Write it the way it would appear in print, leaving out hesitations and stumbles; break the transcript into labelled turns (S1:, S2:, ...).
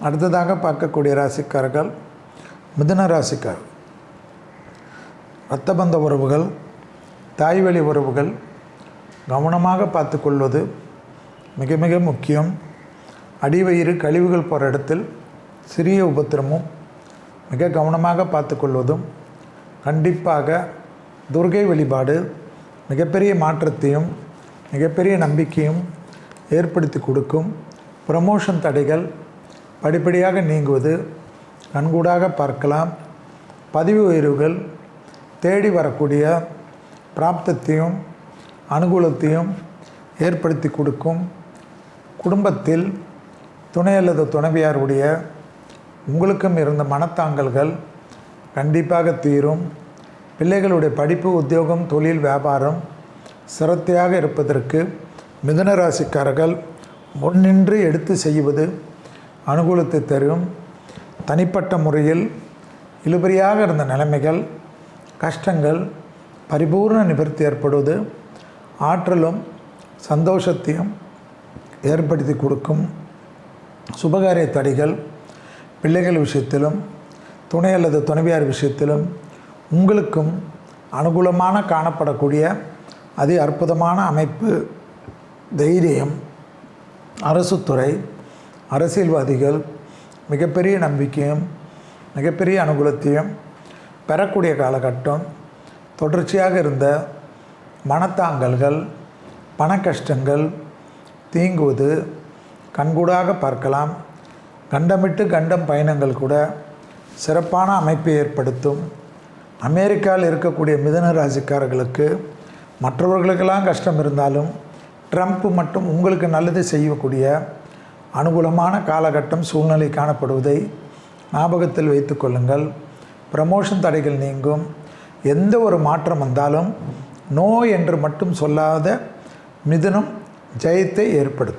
S1: அடுத்ததாக பார்க்கக்கூடிய ராசிக்காரர்கள் மிதுன ராசிக்கார். இரத்தபந்த உறவுகள், தாய்வழி உறவுகள் கவனமாக பார்த்து கொள்வது மிக மிக முக்கியம். அடிவயிறு கழிவுகள் போகிற இடத்தில் சிறிய உபத்திரமும் மிக கவனமாக பார்த்து கொள்வதும் கண்டிப்பாக துர்கை வழிபாடு மிகப்பெரிய மாற்றத்தையும் மிகப்பெரிய நம்பிக்கையும் ஏற்படுத்தி கொடுக்கும். ப்ரமோஷன் தடைகள் படிப்படியாக நீங்குவது கண்கூடாக பார்க்கலாம். பதவி உயர்வுகள் தேடி வரக்கூடிய பிராப்தத்தையும் அனுகூலத்தையும் ஏற்படுத்தி கொடுக்கும். குடும்பத்தில் துணை அல்லது துணைவியாருடைய உங்களுக்கும் இருந்த மனத்தாங்கல்கள் கண்டிப்பாக தீரும். பிள்ளைகளுடைய படிப்பு, உத்தியோகம், தொழில், வியாபாரம் சிரத்தையாக இருப்பதற்கு மிதுன ராசிக்காரர்கள் முன்னின்று எடுத்து செய்வது அனுகூலத்தை தரும். தனிப்பட்ட முறையில் இழுபறியாக இருந்த நிலைமைகள், கஷ்டங்கள் பரிபூர்ண நிவர்த்தி ஏற்படுவது ஆற்றலும் சந்தோஷத்தையும் ஏற்படுத்தி கொடுக்கும். சுபகாரிய தடைகள் பிள்ளைகள் விஷயத்திலும் துணை அல்லது துணைவியார் விஷயத்திலும் உங்களுக்கும் அனுகூலமான காணப்படக்கூடிய அதி அற்புதமான அமைப்பு. தைரியம், அரசுத்துறை, அரசியல்வாதிகள் மிகப்பெரிய நம்பிக்கையும் மிகப்பெரிய அனுகூலத்தையும் பெறக்கூடிய காலகட்டம். தொடர்ச்சியாக இருந்த மனத்தாங்கல்கள், பண கஷ்டங்கள் தீங்குவது கண்கூடாக பார்க்கலாம். கண்டமிட்டு கண்டம் பயணங்கள் கூட சிறப்பான அமைப்பை ஏற்படுத்தும். அமெரிக்காவில் இருக்கக்கூடிய மிதுன ராசிக்காரர்களுக்கு மற்றவர்களுக்கெல்லாம் கஷ்டம் இருந்தாலும் ட்ரம்ப் மட்டும் உங்களுக்கு நல்லது செய்யக்கூடிய அனுகூலமான காலகட்டம் சூழ்நிலை காணப்படுவதை ஞாபகத்தில் வைத்து கொள்ளுங்கள். ப்ரமோஷன் தடைகள் நீங்கும். எந்த ஒரு மாற்றம் வந்தாலும் நோ என்று மட்டும் சொல்லாத மிதுனம் ஜெயத்தை ஏற்படுத்தும்.